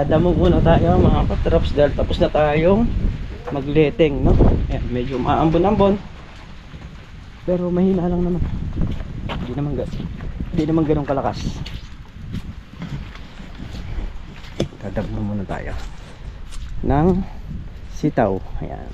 Dadamo muna tayo mga katraps dahil tapos na tayong magleteng, no? Ayan, medyo maambon-ambon. Pero mahina lang naman. Hindi naman ganun kalakas. Dadamo muna tayo ng sitaw. Ayan.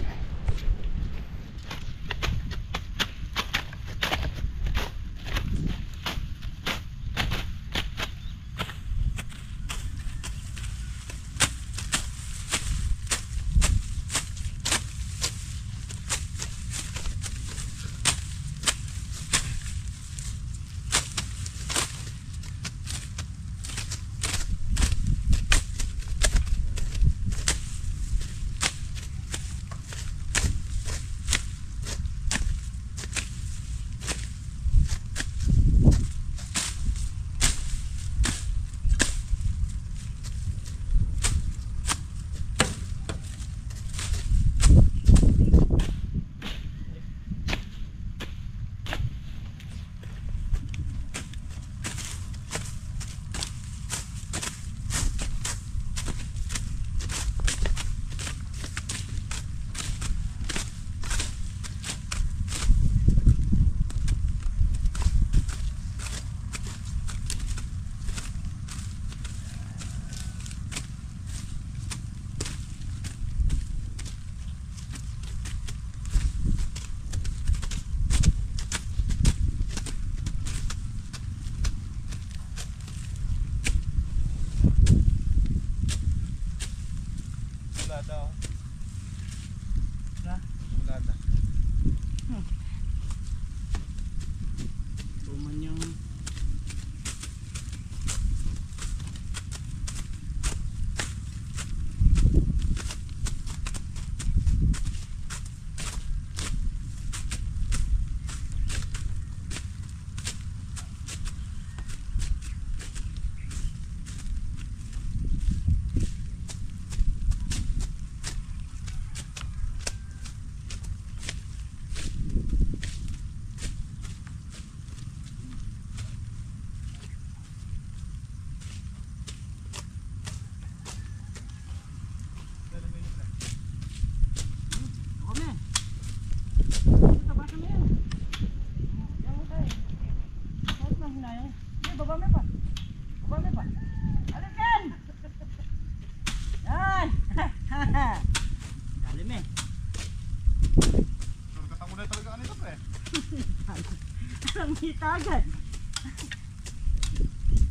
Kita agad.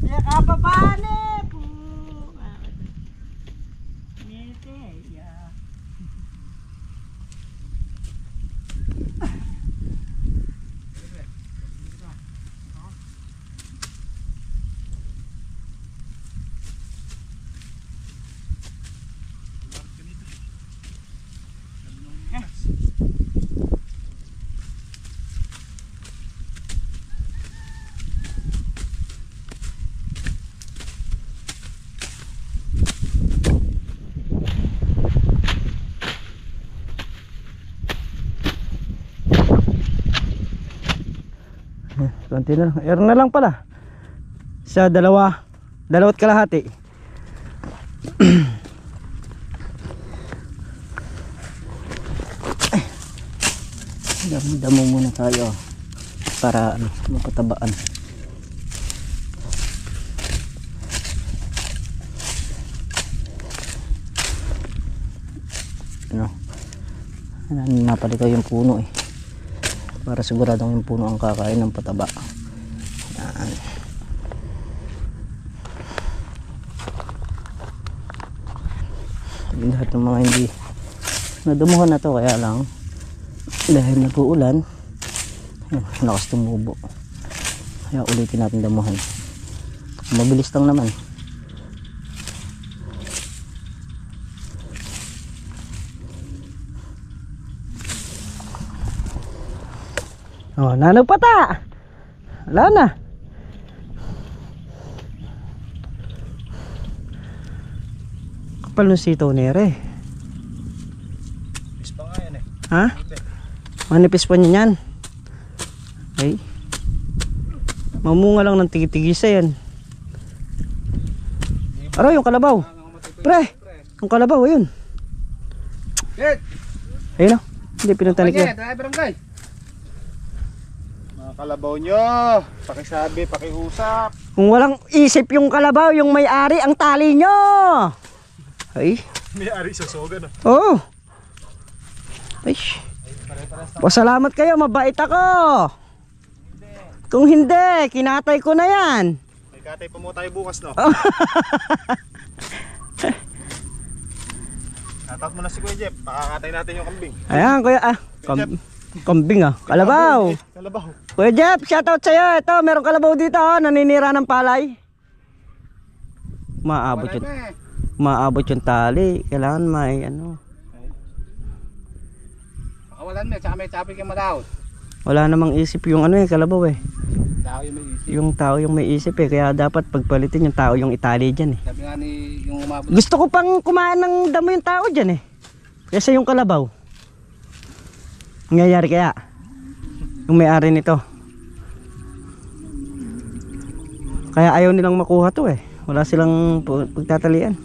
Ya kapapane po. Nete ya. Konti na lang. Air na lang pala. Sa dalawat kalahati. Damo muna tayo para mapatabaan. Napalito yung puno eh. Para siguradong yung puno ang kakain ng pataba. Yan. Yung lahat ng mga hindi nadumuhan na to, kaya lang dahil nag-uulan, lakas tumubo. Kaya ulitin natin damuhan. Mabilis lang naman. Oh, nanog pa ta. Wala na. Kapal ng sitaw nere. Manipis pa nga yan eh. Ha? Manipis pa niya yan. Okay. Mamunga lang ng tigis-tigisa yan. Aro yung kalabaw. Pre, ang kalabaw, ayun. Jet! Ayun o, hindi pinuntanik yan. Tayo barangay. Mga kalabaw nyo, pakisabi, pakiusap. Kung walang isip yung kalabaw, yung may-ari ang tali nyo. Ay. May-ari sa soga na. Oo. Ay. Pasalamat kayo, mabait ako. Kung hindi, kinatay ko na yan. May katay pa mo tayo bukas, no? Natat mo na si Kuya Jeff, pakakatay natin yung kambing. Ayan, kuya. Kambing ah. Kalabaw. Kalabaw. Kuya Jeff, shoutout sa'yo. Ito, meron kalabaw dito. Naninira ng palay. Maabot yun. Maabot yung tali. Kailangan may ano. Pakawalan mo, tsaka may topic yung madaot. Wala namang isip yung ano kalabaw eh. Tao yung may isip. Yung tao yung may isip eh. Kaya dapat pagpalitin yung tao yung itali dyan eh. Sabi nga ni yung umabot. Gusto ko pang kumain ng damo yung tao dyan eh. Kesa yung kalabaw. Nangyayari kaya yung may-ari nito. Kaya ayaw nilang makuha to eh. Wala silang pagtatalian.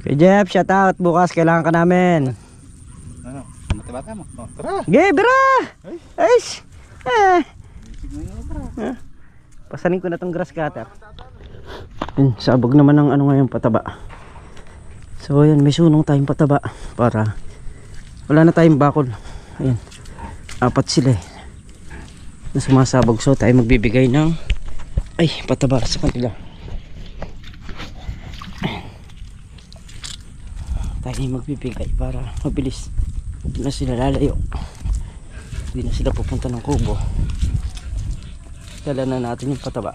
Kay Jeff, shout out. Bukas kailangan ka namin. Ano? Mati-bata mo? Oh, tara! Gebra! Ay! Ay! Pasanin ko na tong grass cutter. Sabog naman ng ano ngayon pataba. So ayan, may sunong tayong pataba para wala na tayong bakol. Ayan, 4 sila eh na sumasabog. So tayo magbibigay ng pataba sa kanila. Tayo magbibigay para mabilis. Hindi na sila lalayo, hindi na sila pupunta ng kubo. Dala na natin yung pataba.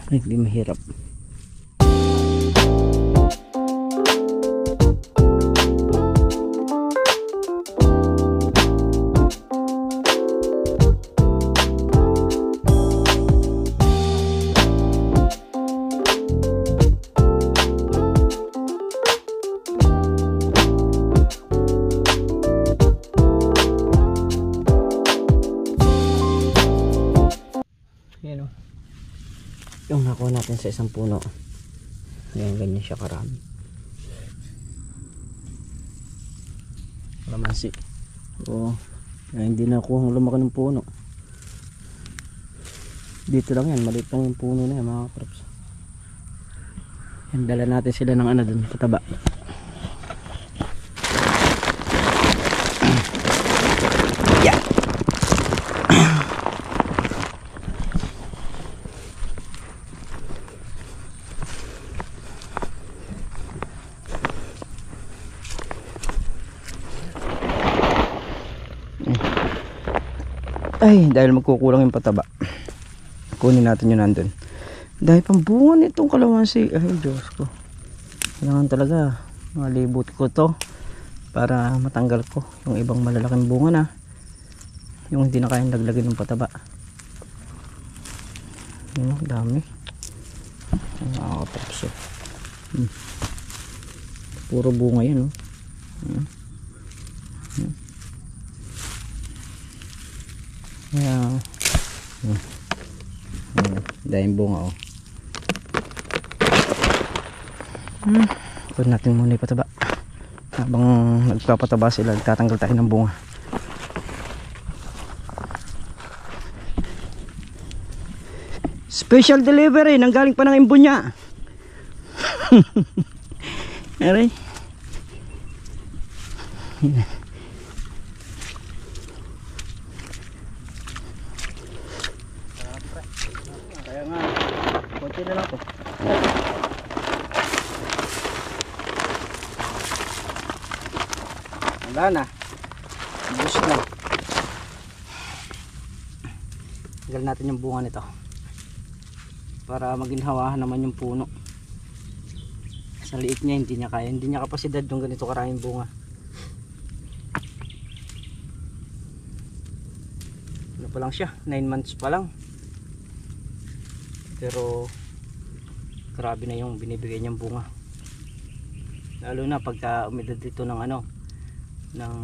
Hindi mahirap. Yan o. Yung nakuha natin sa isang puno. Ayan, ganyan siya karami. Kalamansi. Oo. Kaya hindi nakuha ang lumaki ng puno. Dito lang yan. Maliit lang yung puno na yan mga crops. Yan, dala natin sila ng ano dun. Pataba. Yeah. Ay, dahil magkukulang yung pataba, kunin natin yun nandun. Dahil pambunga nitong kalamansi. Ay, Diyos ko. Kailangan talaga malibot ko to para matanggal ko yung ibang malalaking bunga na, yung hindi na kayang laglagin ng pataba. Yun, dami. Nakakapapso. Puro bunga yan, oh. Ayan. Dahil bunga, oh. Kunin natin muna yung pataba. Habang nagpapataba sila, tatanggal tayo ng bunga. Special delivery, nanggaling pa ng Imbunya. Aray. Kaya nga, konti na lang to. Wala na. Bus na. Tanggal natin yung bunga nito para maginhawahan naman yung puno. Sa liit niya, hindi niya kaya. Hindi niya kapasidad yung ganito karaming bunga. Ano pa lang siya? 9 months pa lang. Pero grabe na yung binibigay niyang bunga. lalo na pagka umidad dito ng ano ng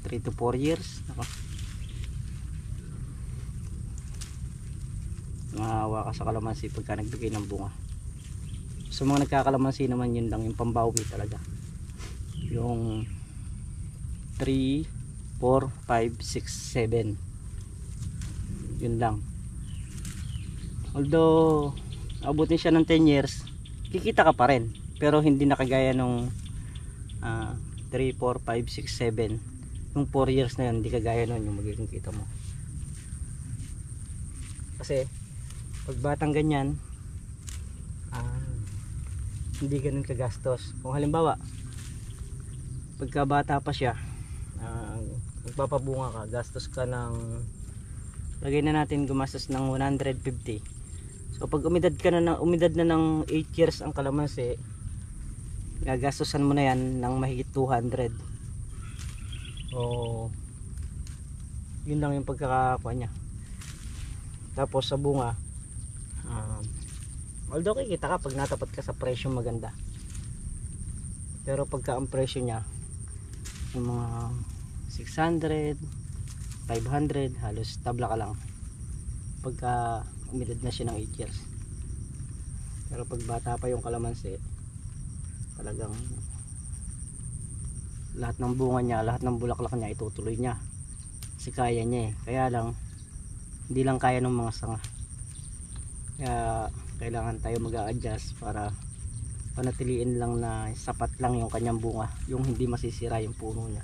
3 to 4 years. Ako, maawa ka sa kalamansi pagka nagbigay ng bunga. Sa mga nagkakalamansi naman, yun lang yung pambawi talaga, yung 3, 4, 5, 6, 7, yun lang. Although abutin siya ng 10 years, kikita ka pa rin, pero hindi na kagaya nung 3, 4, 5, 6, 7. Yung 4 years na yun, hindi kagaya nun yung magiging kita mo. Kasi pag batang ganyan, hindi ganun kagastos. Kung halimbawa pagka bata pa siya, magpapabunga ka, gastos ka ng, lagay na natin gumastos ng 150. So pag umidad na ng 8 years ang kalamansi, gagastosan mo na yan ng mahigit 200. O yun lang yung pagkakakuha niya. Tapos sa bunga, although kikita ka pag natapat ka sa presyo maganda, pero pagka ang presyo niya yung mga 600, 500, halos tabla ka lang pagka umidad na siya ng 8 years. Pero pag bata pa yung kalamansi, talagang lahat ng bunga niya, lahat ng bulaklak niya itutuloy niya kasi kaya niya eh. Kaya lang hindi lang kaya ng mga sanga, kaya kailangan tayo mag-a-adjust para panatiliin lang na sapat lang yung kanyang bunga, yung hindi masisira yung puno niya.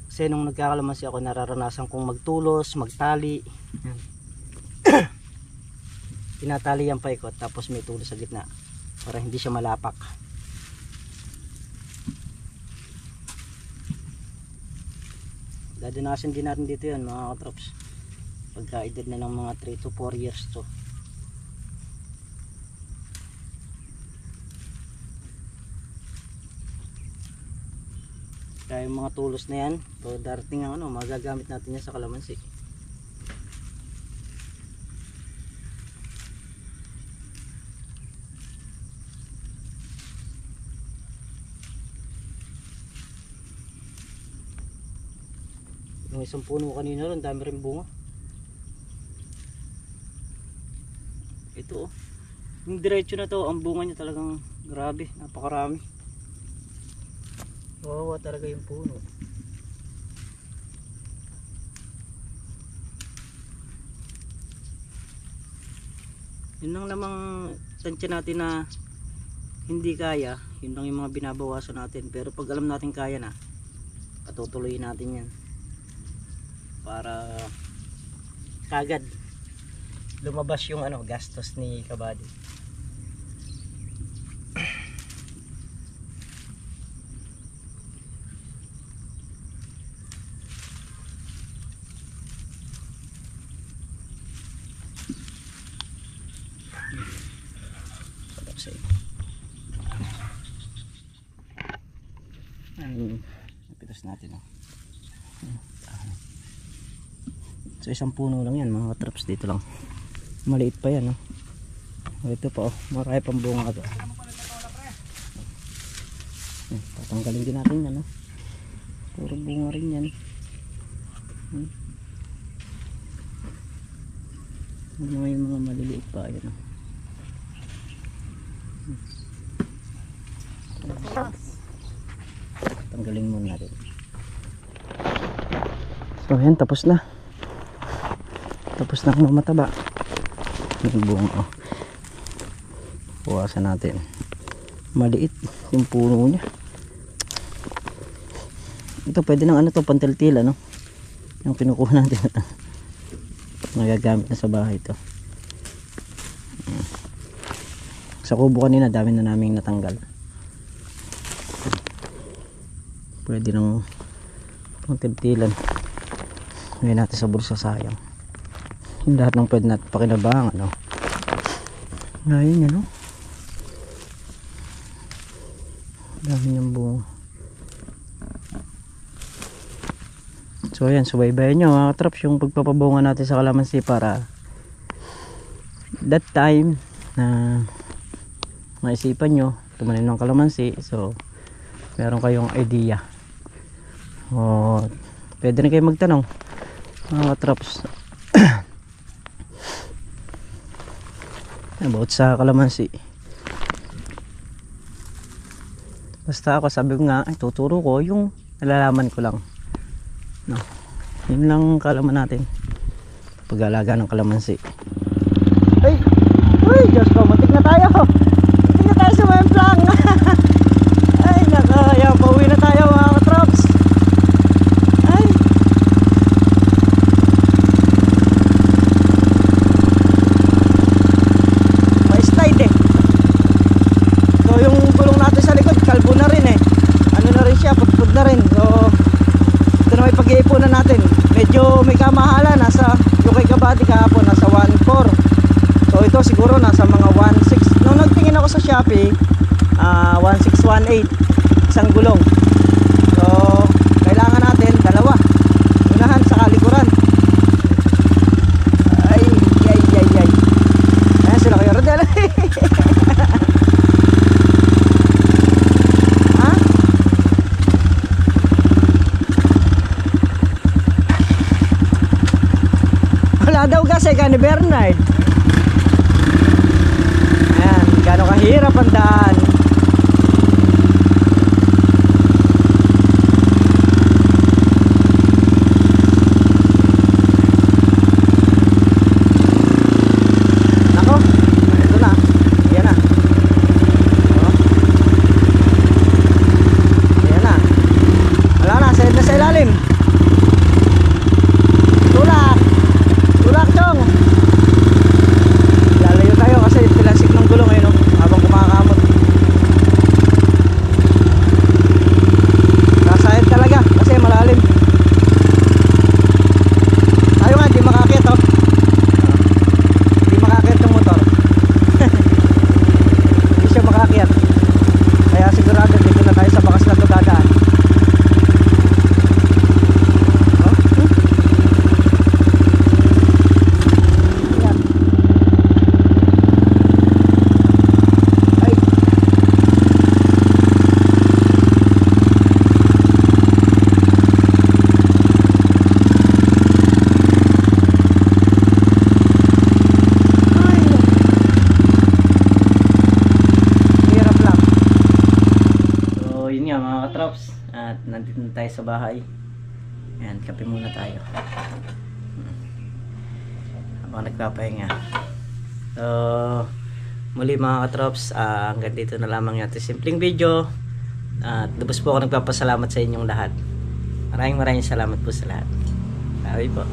Kasi nung nagkakalamansi ako, nararanasan kong magtulos, magtali. Tinatali yung paikot tapos may tulos sa gitna para hindi siya malapak. Dadanasin din natin dito yan mga katrops pagka edad na ng mga 3 to 4 years to. Kaya yung mga tulos na yan, so darating ang magagamit natin yan sa kalamansi. Yung isang puno kanina ron, dami rin bunga. Ito yung diretso na to, ang bunga niya talagang grabe, napakarami. Wawa talaga yung puno. Yun lang namang tansya natin na hindi kaya, yun lang yung mga binabawasan natin. Pero pag alam natin kaya na, patutuloyin natin yan para kagad lumabas yung gastos ni kabady. Napitas natin so isang puno lang yan mga traps, dito lang maliit pa yan ito pa marami pang bunga ito. Tatanggalin din natin yan puro bunga rin yan. May mga maliliit pa yan tanggalin muna natin. So yan, tapos na ang mataba yung bunga. Buwasan natin, maliit yung puno nya. Ito pwede nang pantiltil yung kinukuha natin nagagamit na sa bahay ito. Sa kubo kanina dami na naming natanggal, pwede nang pantiltilan. Ngayon natin sa bulsa, sayang yung lahat ng pwede natin pakinabangan ngayon dami niyang bunga. So ayan, subaybayan nyo mga katraps yung pagpapabunga natin sa kalamansi para that time na maisipan nyo tumanim ng kalamansi. So meron kayong idea. O, pwede na kayo magtanong mga katrops about sa kalamansi. Basta ako sabi ko nga, ay tuturo ko yung nalalaman ko lang, no? Yun lang kalaman natin pag-alaga ng kalamansi. Ay, uy, Diyos ko, matik na tayo sa Wemplang. Ay naka, yan, pauwi na tayo mga katrops. Ay, may slide eh. So yung gulong natin sa likod kalbo na rin eh, ano na rin siya, pudpud na rin. So ito na may pag-iipunan natin. Medyo may kamahalan, nasa yung kay Kabady kahapon nasa 1.4. So ito siguro nasa mga 1.6. Nung nagtingin ako sa Shopee, 1.618 isang gulong. So kailangan natin dalawa, unahan sa kalikuran. Ay. Ayan sila kayo Rodel. Ha? Wala daw kasi ka ni Bernard. Ayan, gano'ng kahirap ang daan. Nako, ito na. Ayan na. Oh. Ayan na. Wala na, sahid na sa ilalim. Tulak! Tulak, Chong! Lalayo tayo kasi tilasik ng gulong eh, no? Habang kumakamot. Kasahid talaga kasi malalim. Tayo nga, di makakit, oh. Di makakit yung motor. Hindi siya makakit. Kaya sigurado dito na tayo sa bakas na ito dadaan. Oh, Ayan. Ay. Ay. Hirap lang. So yun nga mga katrops, at nandito na tayo sa bahay. Ayan, kape muna tayo habang nagpapahinga. So muli mga katrops, hanggang dito na lamang yung ating simpleng video. At lubos po ako nagpapasalamat sa inyong lahat. Maraming salamat po sa lahat. Bye po.